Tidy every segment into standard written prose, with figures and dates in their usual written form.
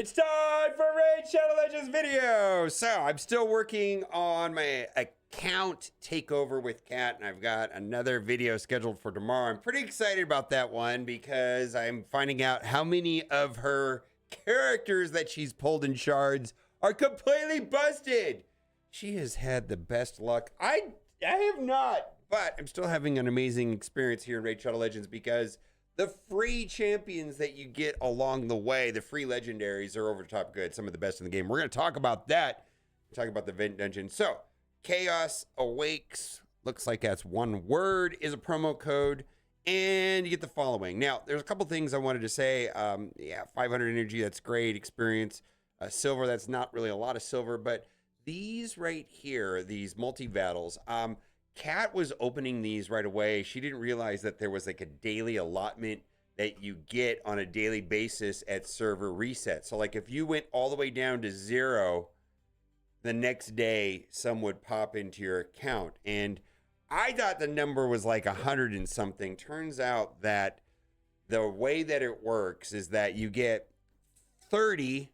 It's time for Raid Shadow Legends video. So I'm still working on my account takeover with Kat, and I've got another video scheduled for tomorrow. I'm pretty excited about that one because I'm finding out how many of her characters that she's pulled in shards are completely busted. She has had the best luck. I have not, but I'm still having an amazing experience here in Raid Shadow Legends because the free champions that you get along the way, the free legendaries, are over the top good. Some of the best in the game. We're going to talk about that. Talk about the Vent Dungeon. So, Chaos Awakes, looks like that's one word, is a promo code. And you get the following. Now, there's a couple things I wanted to say. 500 energy, that's great. Experience. Silver, that's not really a lot of silver. But these right here, these multi-battles, Kat was opening these right away. She didn't realize that there was like a daily allotment that you get on a daily basis at server reset. So like if you went all the way down to 0, the next day some would pop into your account. And I thought the number was like 100 and something. Turns out that the way that it works is that you get 30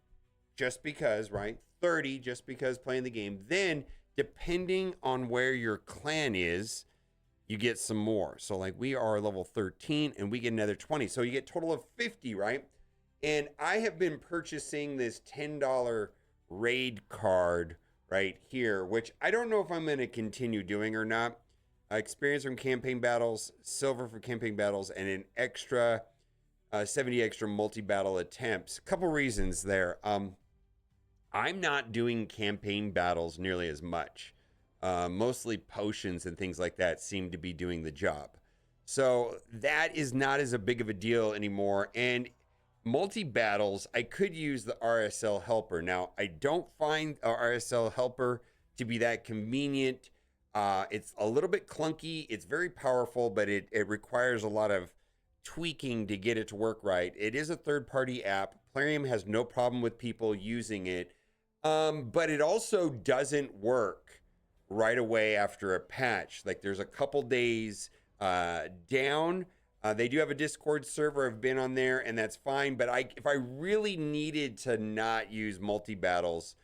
just because, right? 30 just because playing the game. Then depending on where your clan is, you get some more. So like we are level 13 and we get another 20. So you get a total of 50, right? And I have been purchasing this $10 raid card right here, which I don't know if I'm going to continue doing or not. Experience from campaign battles, silver for campaign battles, and an extra 70 extra multi-battle attempts. A couple reasons there. I'm not doing campaign battles nearly as much. Mostly potions and things like that seem to be doing the job. So that is not as a big of a deal anymore. And multi-battles, I could use the RSL helper. Now, I don't find a RSL helper to be that convenient. It's a little bit clunky. It's very powerful, but it requires a lot of tweaking to get it to work right. It is a third-party app. Plarium has no problem with people using it. But it also doesn't work right away after a patch. Like there's a couple days down. They do have a Discord server. I've been on there and that's fine. But if I really needed to not use multi-battles,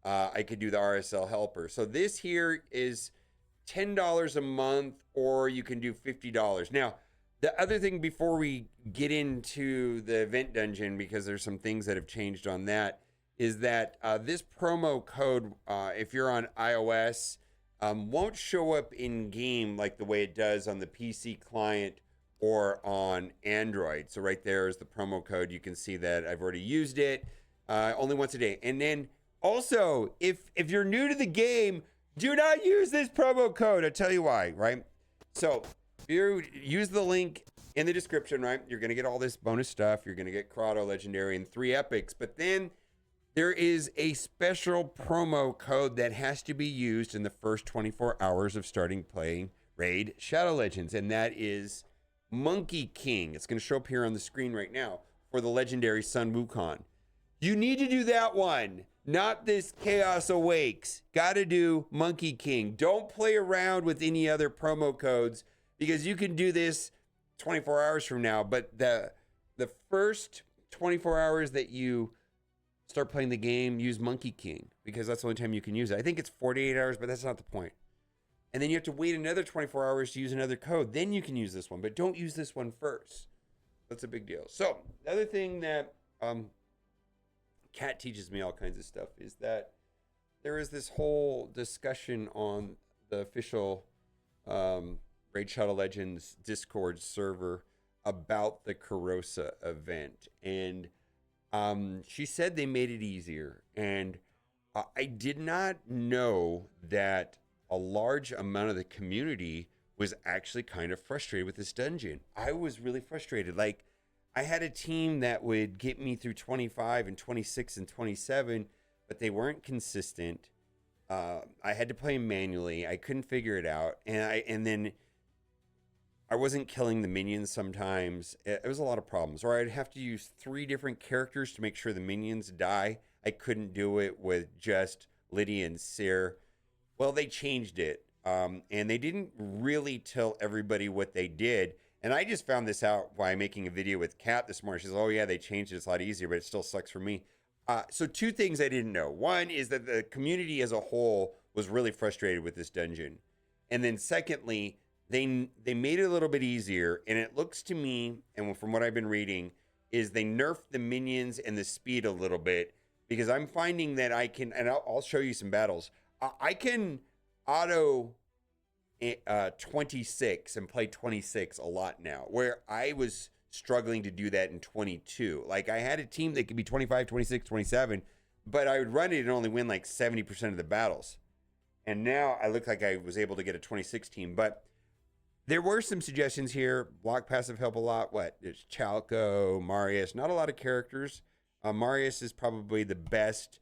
I could do the RSL helper. So this here is $10 a month, or you can do $50. Now, the other thing before we get into the event dungeon, because there's some things that have changed on that, is that this promo code, if you're on iOS, won't show up in game like the way it does on the PC client or on Android. So right there is the promo code. You can see that I've already used it only once a day. And then also, if you're new to the game, do not use this promo code. I'll tell you why, right? So if you use the link in the description, right, you're going to get all this bonus stuff. You're going to get Corrado Legendary and 3 epics. But then there is a special promo code that has to be used in the first 24 hours of starting playing Raid Shadow Legends, and that is Monkey King. It's going to show up here on the screen right now for the legendary Sun Wukong. You need to do that one, not this Chaos Awakes. Got to do Monkey King. Don't play around with any other promo codes because you can do this 24 hours from now, but the first 24 hours that you start playing the game, use Monkey King, because that's the only time you can use it. I think it's 48 hours, but that's not the point. And then you have to wait another 24 hours to use another code. Then you can use this one, but don't use this one first. That's a big deal. So the other thing that Kat teaches me all kinds of stuff is that there is this whole discussion on the official Raid Shadow Legends Discord server about the Corrosa event. And she said they made it easier, and I did not know that a large amount of the community was actually kind of frustrated with this dungeon. I was really frustrated. Like, I had a team that would get me through 25 and 26 and 27, but they weren't consistent. I had to play manually. I couldn't figure it out, and then I wasn't killing the minions sometimes. It was a lot of problems. Or I'd have to use 3 different characters to make sure the minions die. I couldn't do it with just Lydia and Seer. Well, they changed it. And they didn't really tell everybody what they did. And I just found this out by making a video with Kat this morning. She says, oh yeah, they changed it. It's a lot easier, but it still sucks for me. So two things I didn't know. One is that the community as a whole was really frustrated with this dungeon, and then secondly, they made it a little bit easier. And it looks to me, and from what I've been reading, is they nerfed the minions and the speed a little bit because I'm finding that I can, and I'll show you some battles. I can auto 26 and play 26 a lot now, where I was struggling to do that in 22. Like I had a team that could be 25, 26, 27, but I would run it and only win like 70% of the battles. And now I look like I was able to get a 26 team. But there were some suggestions here. Block passive help a lot. What? There's Chalco, Marius. Not a lot of characters. Marius is probably the best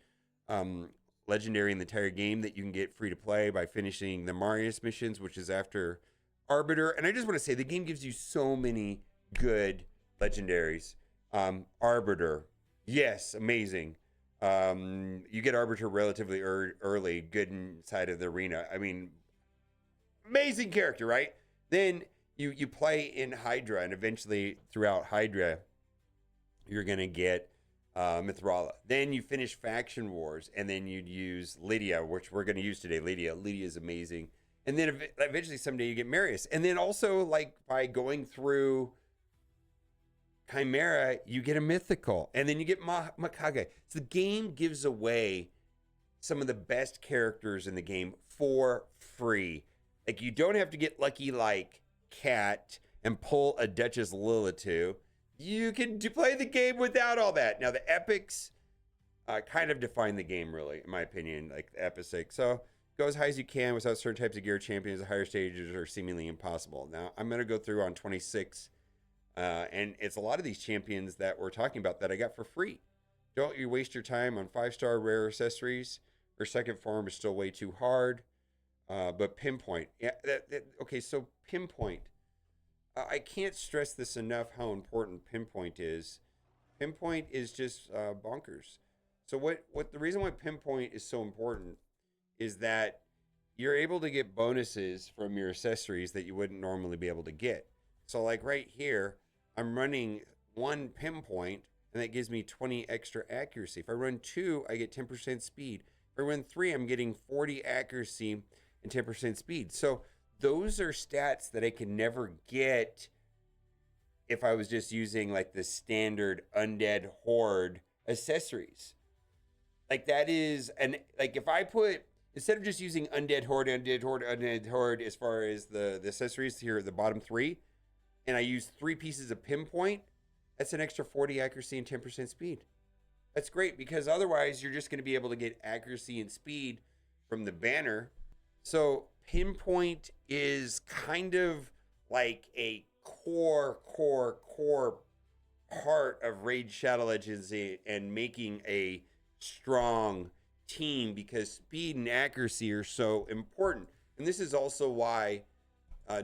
legendary in the entire game that you can get free to play by finishing the Marius missions, which is after Arbiter. And I just want to say the game gives you so many good legendaries. Arbiter, yes, amazing. You get Arbiter relatively early, good inside of the arena. I mean, amazing character, right? Then you play in Hydra, and eventually throughout Hydra, you're gonna get Mithrala. Then you finish Faction Wars, and then you'd use Lydia, which we're gonna use today. Lydia is amazing. And then eventually someday you get Marius. And then also like by going through Chimera, you get a mythical, and then you get Makage. So the game gives away some of the best characters in the game for free. Like you don't have to get lucky like Cat and pull a Duchess Lilitu. You can play the game without all that. Now the epics kind of define the game, really, in my opinion, like the epic. So go as high as you can without certain types of gear champions. The higher stages are seemingly impossible. Now I'm gonna go through on 26. And it's a lot of these champions that we're talking about that I got for free. Don't you waste your time on 5-star rare accessories. Her second form is still way too hard. But Pinpoint. Yeah, okay, so Pinpoint. I can't stress this enough how important Pinpoint is. Pinpoint is just bonkers. So what the reason why Pinpoint is so important is that you're able to get bonuses from your accessories that you wouldn't normally be able to get. So like right here, I'm running 1 Pinpoint, and that gives me 20 extra accuracy. If I run 2, I get 10% speed. If I run 3, I'm getting 40 accuracy and 10% speed. So those are stats that I could never get if I was just using like the standard Undead Horde accessories. Like that is, and like if I put, instead of just using Undead Horde, as far as the accessories here at the bottom 3, and I use 3 pieces of Pinpoint, that's an extra 40 accuracy and 10% speed. That's great because otherwise you're just going to be able to get accuracy and speed from the banner. So Pinpoint is kind of like a core part of Raid Shadow Legends and making a strong team because speed and accuracy are so important. And this is also why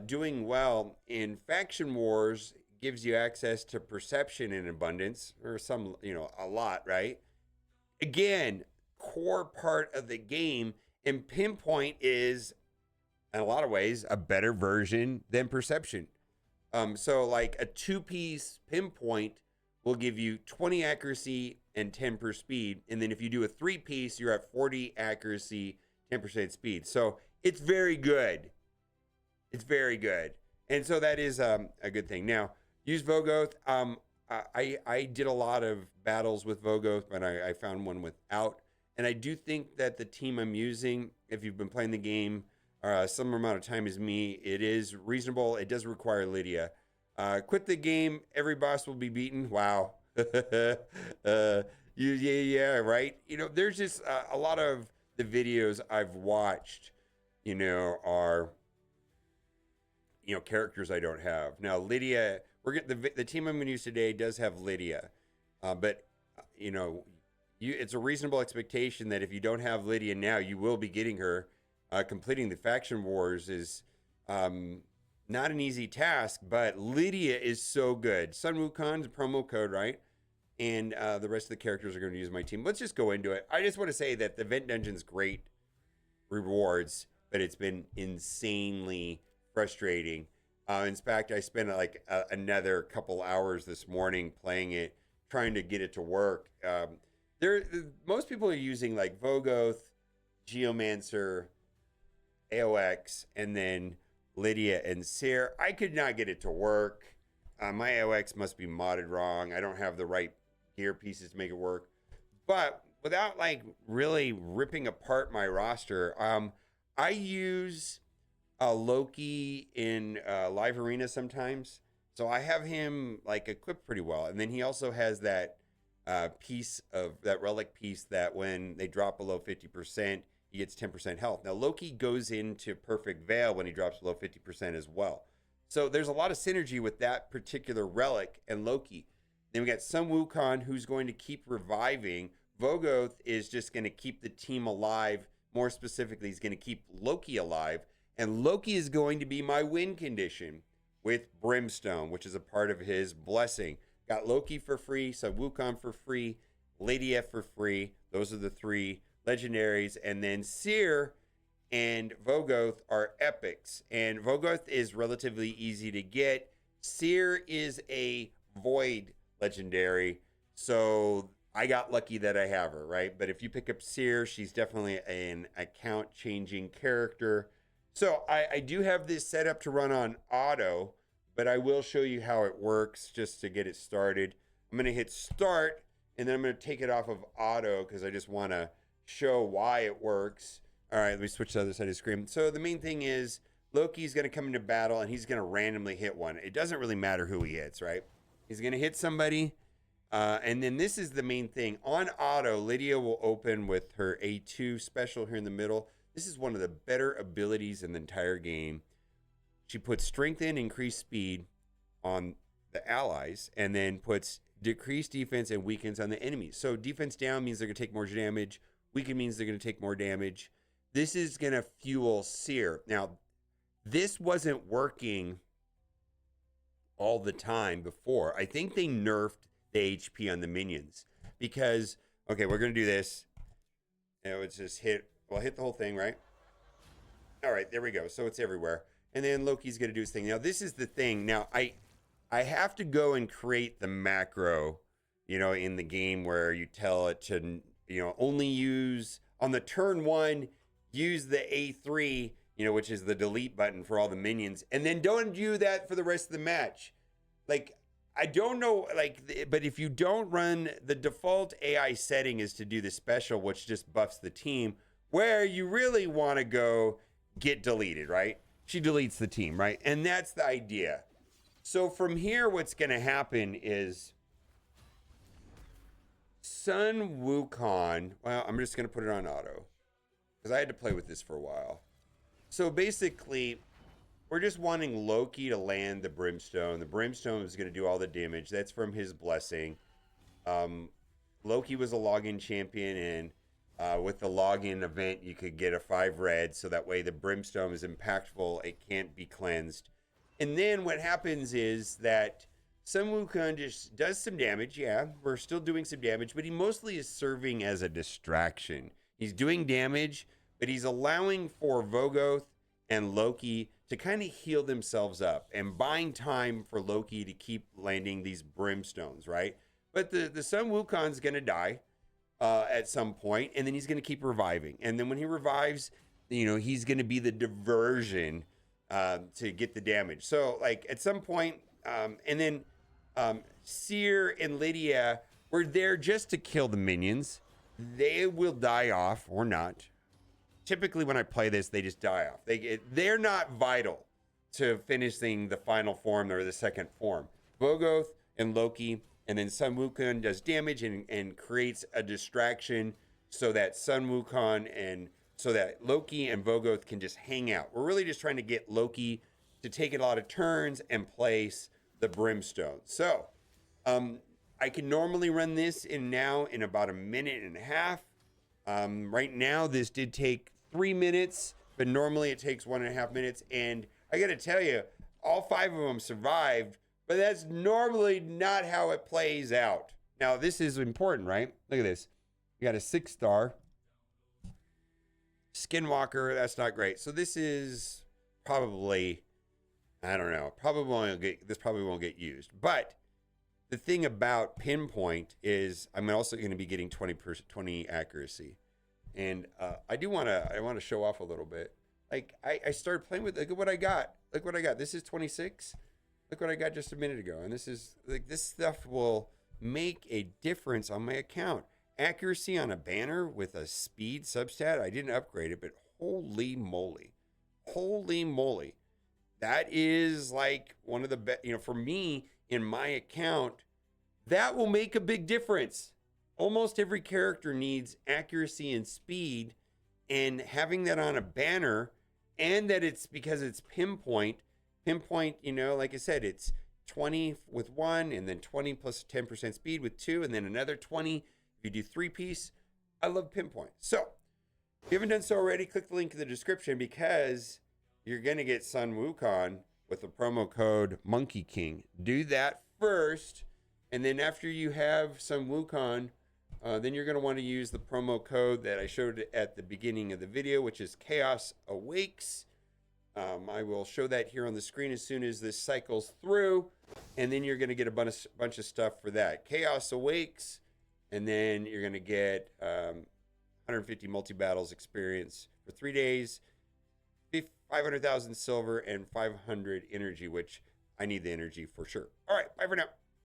doing well in Faction Wars gives you access to perception in abundance, or some, a lot, right? Again, core part of the game, and Pinpoint is, in a lot of ways, a better version than perception. So like a 2-piece Pinpoint will give you 20 accuracy and 10 per speed. And then if you do a 3-piece, you're at 40 accuracy, 10% speed. So it's very good. It's very good. And so that is a good thing. Now, use Vogoth. I did a lot of battles with Vogoth, but I found one without. And I do think that the team I'm using, if you've been playing the game some amount of time as me, it is reasonable. It does require Lydia. Quit the game. Every boss will be beaten. Wow. Yeah, right. There's just a lot of the videos I've watched, are, characters I don't have. Now, Lydia, the team I'm going to use today does have Lydia. But, it's a reasonable expectation that if you don't have Lydia now, you will be getting her. Completing the Faction Wars is not an easy task, but Lydia is so good. Sun Wukong's a promo code, right? And the rest of the characters are going to use my team. Let's just go into it. I just want to say that the Event Dungeon's great rewards, but it's been insanely frustrating. In fact, I spent another couple hours this morning playing it, trying to get it to work. Most people are using like Vogoth, Geomancer, AOX, and then Lydia and Seer. I could not get it to work. My AOX must be modded wrong. I don't have the right gear pieces to make it work. But without like really ripping apart my roster, I use Loki in live arena sometimes. So I have him like equipped pretty well. And then he also has that piece of that relic piece that when they drop below 50%, he gets 10% health. Now Loki goes into Perfect Veil when he drops below 50% as well. So there's a lot of synergy with that particular relic and Loki. Then we got Sun Wukong, who's going to keep reviving. Vogoth is just going to keep the team alive. More specifically, he's going to keep Loki alive. And Loki is going to be my win condition with Brimstone, which is a part of his blessing. Got Loki for free, Sun Wukong for free, Lydia for free. Those are the three legendaries. And then Seer and Vogoth are epics. And Vogoth is relatively easy to get. Seer is a void legendary. So I got lucky that I have her, right? But if you pick up Seer, she's definitely an account changing character. So I do have this set up to run on auto, but I will show you how it works just to get it started. I'm going to hit start and then I'm going to take it off of auto because I just want to show why it works. All right, let me switch to the other side of the screen. So the main thing is Loki's going to come into battle and he's going to randomly hit one. It doesn't really matter who he hits, right? He's going to hit somebody. And then this is the main thing. On auto, Lydia will open with her A2 special here in the middle. This is one of the better abilities in the entire game. She puts strength in, increased speed on the allies, and then puts decreased defense and weakens on the enemies. So defense down means they're going to take more damage. Weaken means they're going to take more damage. This is going to fuel Seer. Now, this wasn't working all the time before. I think they nerfed the HP on the minions because, okay, we're going to do this. And it would just hit the whole thing, right? All right, there we go. So it's everywhere. And then Loki's going to do his thing. Now, this is the thing. Now, I have to go and create the macro, in the game where you tell it to, only use on the turn one, use the A3, which is the delete button for all the minions. And then don't do that for the rest of the match. Like, I don't know, but if you don't run, the default AI setting is to do the special, which just buffs the team, where you really want to go get deleted, right? She deletes the team, right? And that's the idea. So from here, what's going to happen is Sun Wukong, well, I'm just going to put it on auto because I had to play with this for a while. So basically, we're just wanting Loki to land the Brimstone. The Brimstone is going to do all the damage. That's from his blessing. Loki was a login champion, and with the login event, you could get a 5 red, so that way the Brimstone is impactful. It can't be cleansed. And then what happens is that Sun Wukong just does some damage. Yeah, we're still doing some damage, but he mostly is serving as a distraction. He's doing damage, but he's allowing for Vogoth and Loki to kind of heal themselves up and buying time for Loki to keep landing these Brimstones, right? But the Sun Wukong's going to die at some point, and then he's going to keep reviving. And then when he revives, he's going to be the diversion to get the damage. So, like, at some point, and then Seer and Lydia were there just to kill the minions. They will die off or not. Typically, when I play this, they just die off. They're not vital to finishing the final form or the second form. Vogoth and Loki, and then Sun Wukong does damage and creates a distraction so that Loki and Vogoth can just hang out. We're really just trying to get Loki to take a lot of turns and place the Brimstone. So, I can normally run this in about a minute and a half. Right now, this did take 3 minutes, but normally it takes 1.5 minutes. And I got to tell you, all 5 of them survived, but that's normally not how it plays out. Now, this is important, right? Look at this. We got a 6-star. Skinwalker, that's not great. So this is probably, I don't know, this probably won't get used. But the thing about Pinpoint is I'm also going to be getting 20 accuracy. And I want to show off a little bit. Like I started playing with, look at what I got. Look what I got. This is 26. Look what I got just a minute ago. And this is like, this stuff will make a difference on my account. Accuracy on a banner with a speed substat. I didn't upgrade it, but holy moly. Holy moly. That is like one of the best, for me in my account, that will make a big difference. Almost every character needs accuracy and speed, and having that on a banner, and that it's because it's Pinpoint, like I said, it's 20 with one, and then 20 plus 10% speed with two, and then another 20 if you do three-piece. I love Pinpoint. So if you haven't done so already, click the link in the description, because you're going to get Sun Wukong with the promo code Monkey King. Do that first, and then after you have Sun Wukong, then you're going to want to use the promo code that I showed at the beginning of the video, which is Chaos Awakes. I will show that here on the screen as soon as this cycles through, and then you're going to get a bunch of stuff for that. Chaos Awakes, and then you're going to get 150 multi-battles experience for 3 days, 500,000 silver, and 500 energy, which I need the energy for sure. All right, bye for now.